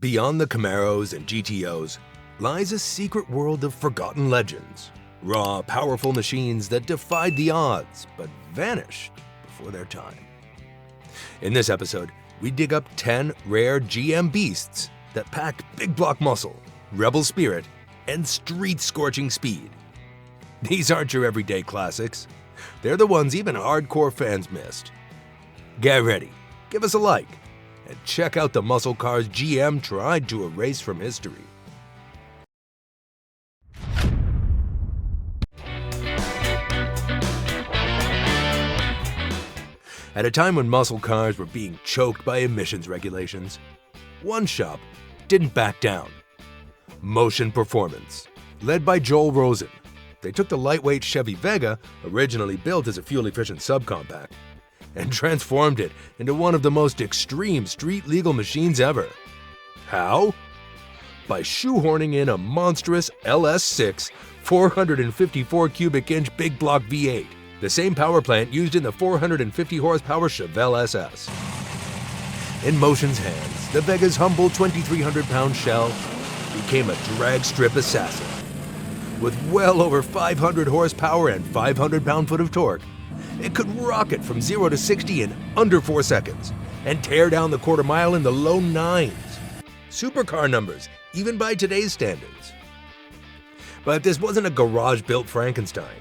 Beyond the Camaros and GTOs lies a secret world of forgotten legends. Raw, powerful machines that defied the odds but vanished before their time. In this episode, we dig up 10 rare GM beasts that packed big block muscle, rebel spirit, and street-scorching speed. These aren't your everyday classics. They're the ones even hardcore fans missed. Get ready, give us a like, and check out the muscle cars GM tried to erase from history. At a time when muscle cars were being choked by emissions regulations, one shop didn't back down. Motion Performance, led by Joel Rosen. They took the lightweight Chevy Vega, originally built as a fuel-efficient subcompact, and transformed it into one of the most extreme street-legal machines ever. How? By shoehorning in a monstrous LS6 454 cubic inch big block V8, the same power plant used in the 450 horsepower Chevelle SS. In Motion's hands, the Vega's humble 2,300-pound shell became a drag strip assassin. With well over 500 horsepower and 500 pound-foot of torque, it could rocket from 0 to 60 in under 4 seconds and tear down the quarter mile in the low 9s. Supercar numbers, even by today's standards. But this wasn't a garage-built Frankenstein.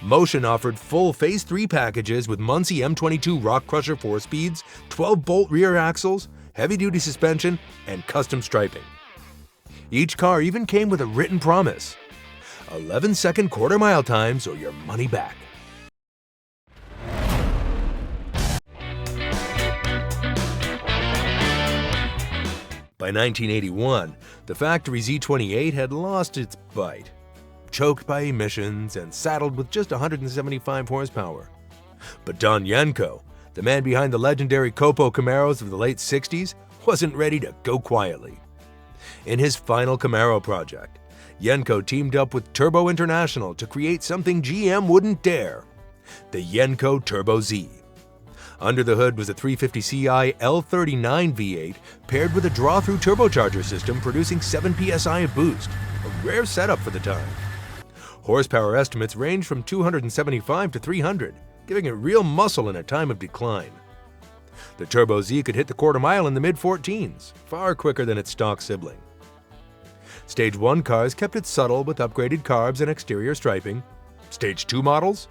Motion offered full Phase 3 packages with Muncie M22 Rock Crusher 4-speeds, 12-bolt rear axles, heavy-duty suspension, and custom striping. Each car even came with a written promise: 11-second quarter-mile times or your money back. By 1981, the factory Z28 had lost its bite, choked by emissions and saddled with just 175 horsepower. But Don Yenko, the man behind the legendary Copo Camaros of the late 60s, wasn't ready to go quietly. In his final Camaro project, Yenko teamed up with Turbo International to create something GM wouldn't dare: the Yenko Turbo Z. Under the hood was a 350 Ci L39 V8 paired with a draw-through turbocharger system producing 7 psi of boost, a rare setup for the time. Horsepower estimates range from 275 to 300, giving it real muscle in a time of decline. The Turbo Z could hit the quarter mile in the mid-14s, far quicker than its stock sibling. Stage 1 cars kept it subtle with upgraded carbs and exterior striping. Stage 2 models?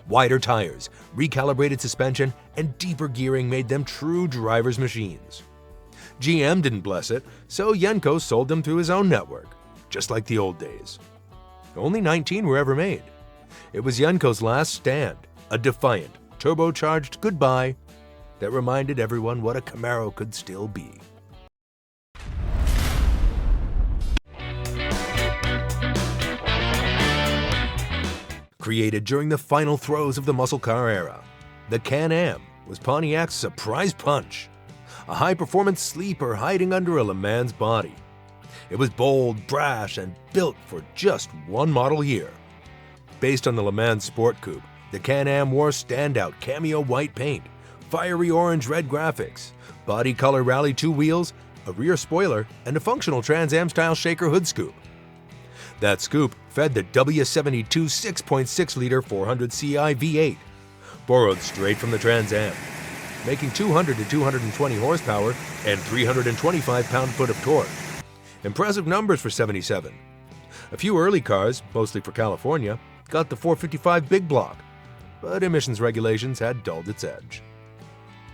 Wider tires, recalibrated suspension, and deeper gearing made them true driver's machines. GM didn't bless it, so Yenko sold them through his own network, just like the old days. Only 19 were ever made. It was Yenko's last stand, a defiant, turbocharged goodbye that reminded everyone what a Camaro could still be. Created during the final throes of the muscle car era, the Can-Am was Pontiac's surprise punch, a high-performance sleeper hiding under a Le Mans body. It was bold, brash, and built for just one model year. Based on the Le Mans Sport Coupe, the Can-Am wore standout cameo white paint, fiery orange-red graphics, body color Rally 2 wheels, a rear spoiler, and a functional Trans Am-style shaker hood scoop. That scoop fed the W72 6.6-liter 400 Ci V8, borrowed straight from the Trans Am, making 200 to 220 horsepower and 325 pound-foot of torque. Impressive numbers for 77. A few early cars, mostly for California, got the 455 big block, but emissions regulations had dulled its edge.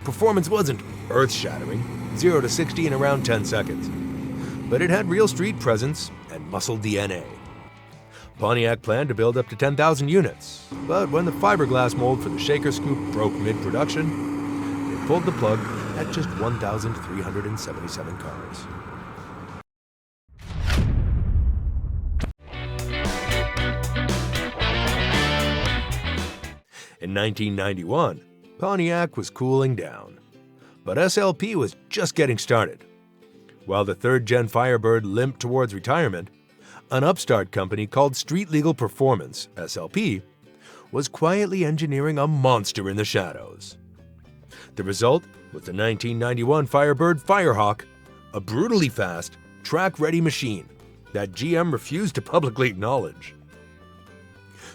Performance wasn't earth-shattering, 0 to 60 in around 10 seconds, but it had real street presence and muscle DNA. Pontiac planned to build up to 10,000 units, but when the fiberglass mold for the shaker scoop broke mid-production, they pulled the plug at just 1,377 cars. In 1991, Pontiac was cooling down, but SLP was just getting started. While the third-gen Firebird limped towards retirement, an upstart company called Street Legal Performance, SLP, was quietly engineering a monster in the shadows. The result was the 1991 Firebird Firehawk, a brutally fast, track-ready machine that GM refused to publicly acknowledge.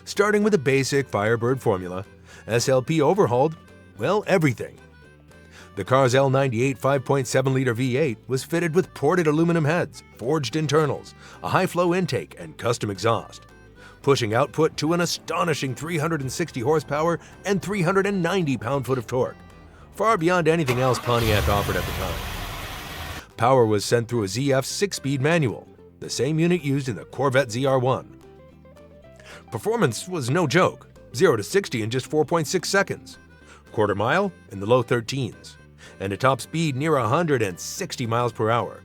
Starting with a basic Firebird formula, SLP overhauled, well, everything. The car's L98 5.7-liter V8 was fitted with ported aluminum heads, forged internals, a high-flow intake, and custom exhaust, pushing output to an astonishing 360 horsepower and 390 pound-foot of torque, far beyond anything else Pontiac offered at the time. Power was sent through a ZF 6-speed manual, the same unit used in the Corvette ZR1. Performance was no joke, 0 to 60 in just 4.6 seconds, quarter mile in the low 13s, and a top speed near 160 miles per hour.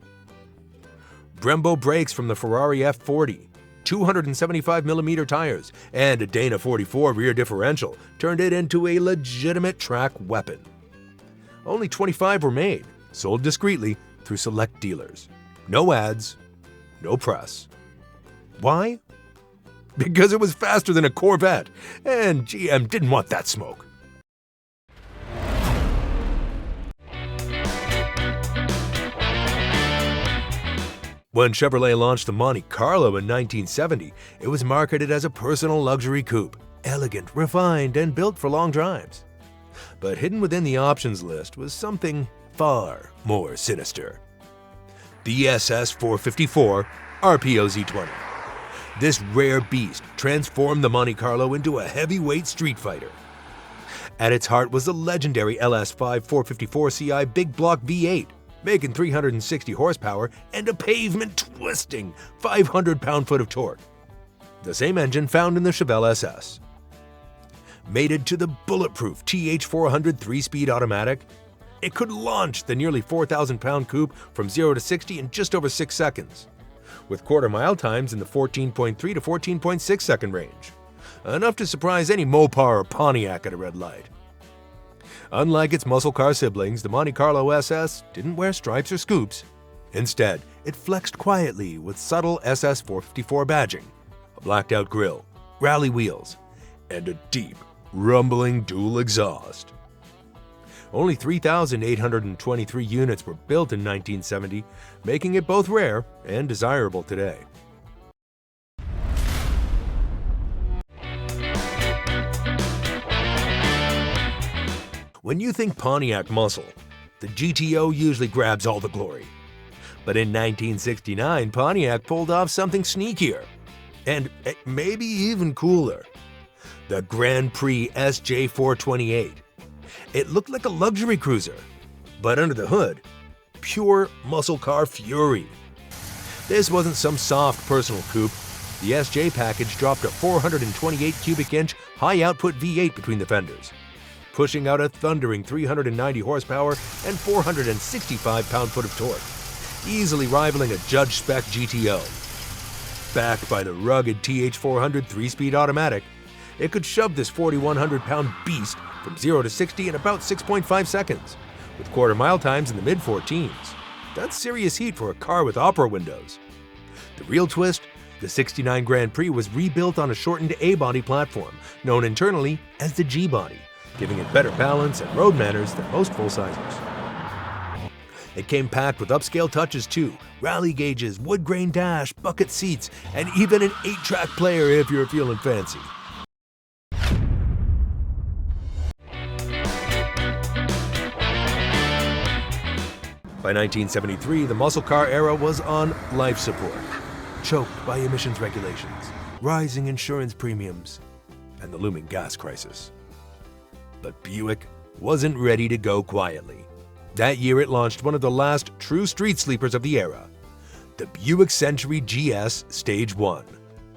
Brembo brakes from the Ferrari F40, 275mm tires, and a Dana 44 rear differential turned it into a legitimate track weapon. Only 25 were made, sold discreetly through select dealers. No ads, no press. Why? Because it was faster than a Corvette, and GM didn't want that smoke. When Chevrolet launched the Monte Carlo in 1970, it was marketed as a personal luxury coupe, elegant, refined, and built for long drives. But hidden within the options list was something far more sinister. The SS 454 RPO Z20. This rare beast transformed the Monte Carlo into a heavyweight street fighter. At its heart was the legendary LS5 454 CI big block V8, making 360 horsepower and a pavement-twisting 500 pound-foot of torque. The same engine found in the Chevelle SS. Mated to the bulletproof TH400 3-speed automatic, it could launch the nearly 4,000-pound coupe from 0 to 60 in just over 6 seconds, with quarter-mile times in the 14.3 to 14.6 second range, enough to surprise any Mopar or Pontiac at a red light. Unlike its muscle car siblings, the Monte Carlo SS didn't wear stripes or scoops. Instead, it flexed quietly with subtle SS 454 badging, a blacked-out grille, rally wheels, and a deep, rumbling dual exhaust. Only 3,823 units were built in 1970, making it both rare and desirable today. When you think Pontiac muscle, the GTO usually grabs all the glory. But in 1969, Pontiac pulled off something sneakier, and maybe even cooler. The Grand Prix SJ428. It looked like a luxury cruiser, but under the hood, pure muscle car fury. This wasn't some soft personal coupe. The SJ package dropped a 428 cubic inch high-output V8 between the fenders, pushing out a thundering 390 horsepower and 465 pound-foot of torque, easily rivaling a Judge spec GTO. Backed by the rugged TH400 3-speed automatic, it could shove this 4,100-pound beast from 0 to 60 in about 6.5 seconds, with quarter-mile times in the mid-14s. That's serious heat for a car with opera windows. The real twist? The 69 Grand Prix was rebuilt on a shortened A-body platform, known internally as the G-body, giving it better balance and road manners than most full-sizers. It came packed with upscale touches too, rally gauges, wood grain dash, bucket seats, and even an 8-track player if you're feeling fancy. By 1973, the muscle car era was on life support, choked by emissions regulations, rising insurance premiums, and the looming gas crisis. But Buick wasn't ready to go quietly. That year it launched one of the last true street sleepers of the era, the Buick Century GS Stage 1.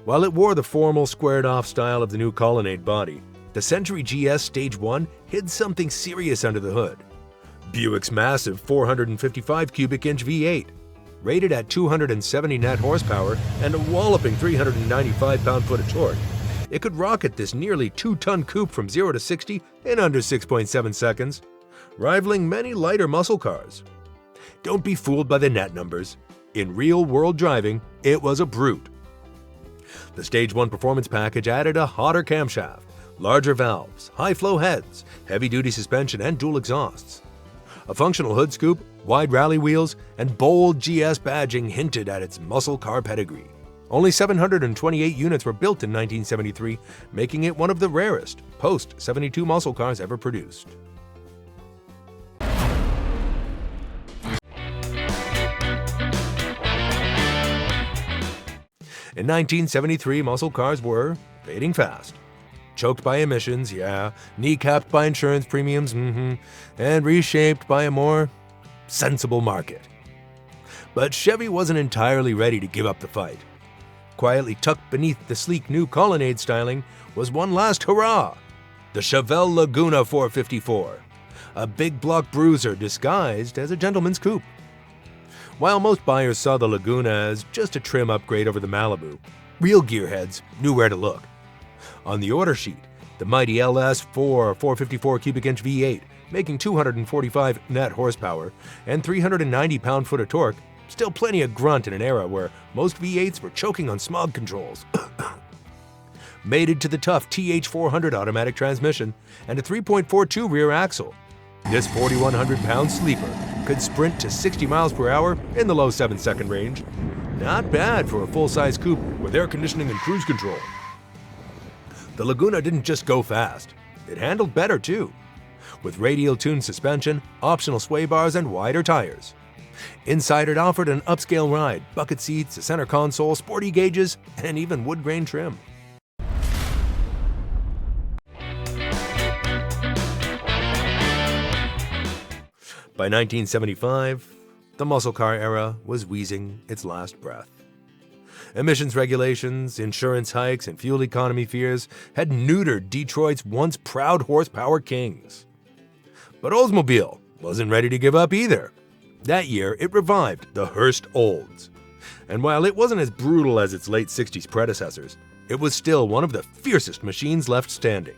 While it wore the formal squared-off style of the new Colonnade body, the Century GS Stage 1 hid something serious under the hood. Buick's massive 455 cubic inch V8, rated at 270 net horsepower and a walloping 395 pound-foot of torque, it could rocket this nearly 2-ton coupe from 0 to 60 in under 6.7 seconds, rivaling many lighter muscle cars. Don't be fooled by the net numbers. In real-world driving, it was a brute. The Stage 1 performance package added a hotter camshaft, larger valves, high-flow heads, heavy-duty suspension, and dual exhausts. A functional hood scoop, wide rally wheels, and bold GS badging hinted at its muscle car pedigree. Only 728 units were built in 1973, making it one of the rarest post-72 muscle cars ever produced. In 1973, muscle cars were fading fast. Choked by emissions, yeah, kneecapped by insurance premiums, and reshaped by a more sensible market. But Chevy wasn't entirely ready to give up the fight. Quietly tucked beneath the sleek new Colonnade styling was one last hurrah, the Chevelle Laguna 454, a big block bruiser disguised as a gentleman's coupe. While most buyers saw the Laguna as just a trim upgrade over the Malibu, real gearheads knew where to look. On the order sheet, the mighty LS4 454 cubic inch V8, making 245 net horsepower and 390 pound-foot of torque, still plenty of grunt in an era where most V8s were choking on smog controls. Mated to the tough TH400 automatic transmission and a 3.42 rear axle, this 4,100-pound sleeper could sprint to 60 miles per hour in the low 7-second range. Not bad for a full-size coupe with air conditioning and cruise control. The Laguna didn't just go fast, it handled better too, with radial-tuned suspension, optional sway bars, and wider tires. Inside it offered an upscale ride, bucket seats, a center console, sporty gauges, and even wood grain trim. By 1975, the muscle car era was wheezing its last breath. Emissions regulations, insurance hikes, and fuel economy fears had neutered Detroit's once proud horsepower kings. But Oldsmobile wasn't ready to give up either. That year, it revived the Hurst Olds. And while it wasn't as brutal as its late 60s predecessors, it was still one of the fiercest machines left standing.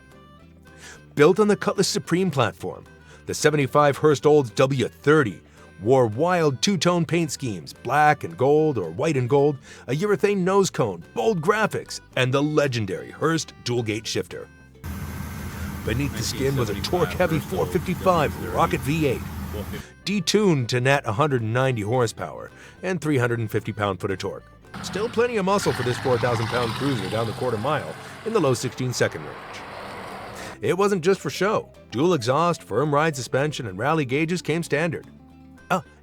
Built on the Cutlass Supreme platform, the 75 Hurst Olds W30 wore wild two-tone paint schemes, black and gold or white and gold, a urethane nose cone, bold graphics, and the legendary Hurst dual-gate shifter. Beneath the skin was a torque-heavy 455 rocket V8, detuned to net 190 horsepower and 350 pound-foot of torque. Still plenty of muscle for this 4,000-pound cruiser down the quarter mile in the low 16-second range. It wasn't just for show. Dual exhaust, firm ride suspension, and rally gauges came standard.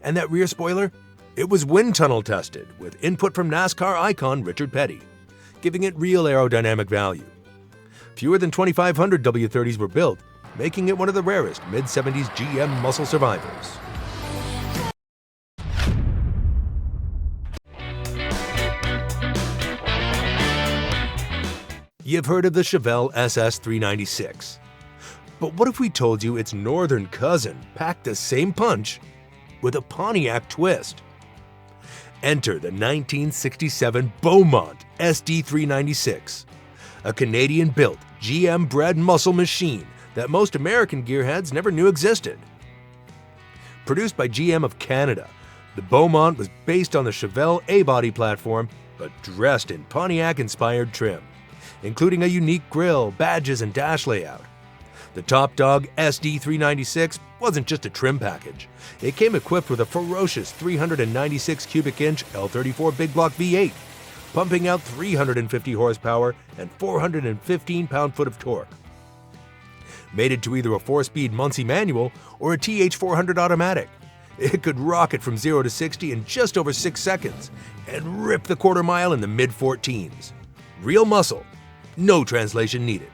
And that rear spoiler? It was wind tunnel tested with input from NASCAR icon Richard Petty, giving it real aerodynamic value. Fewer than 2,500 W30s were built, making it one of the rarest mid-70s GM muscle survivors. You've heard of the Chevelle SS 396. But what if we told you its northern cousin packed the same punch with a Pontiac twist? Enter the 1967 Beaumont SD396, a Canadian-built, GM-bred muscle machine that most American gearheads never knew existed. Produced by GM of Canada, the Beaumont was based on the Chevelle A-body platform, but dressed in Pontiac-inspired trim, including a unique grille, badges, and dash layout. The top dog SD396 wasn't just a trim package. It came equipped with a ferocious 396 cubic inch L34 big block V8, pumping out 350 horsepower and 415 pound-foot of torque. Mated to either a 4-speed Muncie manual or a TH400 automatic, it could rocket from 0 to 60 in just over 6 seconds and rip the quarter mile in the mid-14s. Real muscle, no translation needed.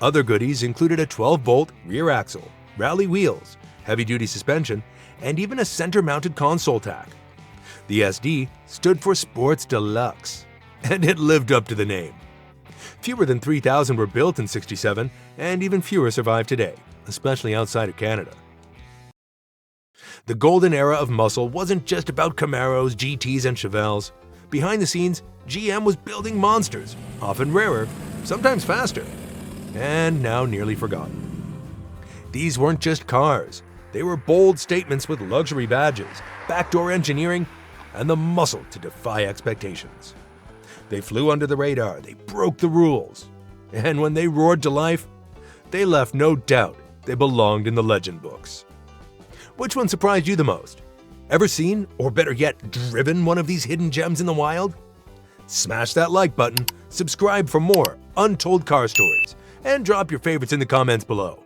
Other goodies included a 12-bolt rear axle, rally wheels, heavy-duty suspension, and even a center-mounted console tack. The SD stood for Sports Deluxe, and it lived up to the name. Fewer than 3,000 were built in '67, and even fewer survive today, especially outside of Canada. The golden era of muscle wasn't just about Camaros, GTs, and Chevelles. Behind the scenes, GM was building monsters, often rarer, sometimes faster, and now nearly forgotten. These weren't just cars. They were bold statements with luxury badges, backdoor engineering, and the muscle to defy expectations. They flew under the radar, they broke the rules, and when they roared to life, they left no doubt they belonged in the legend books. Which one surprised you the most? Ever seen, or better yet, driven one of these hidden gems in the wild? Smash that like button, subscribe for more untold car stories, and drop your favorites in the comments below.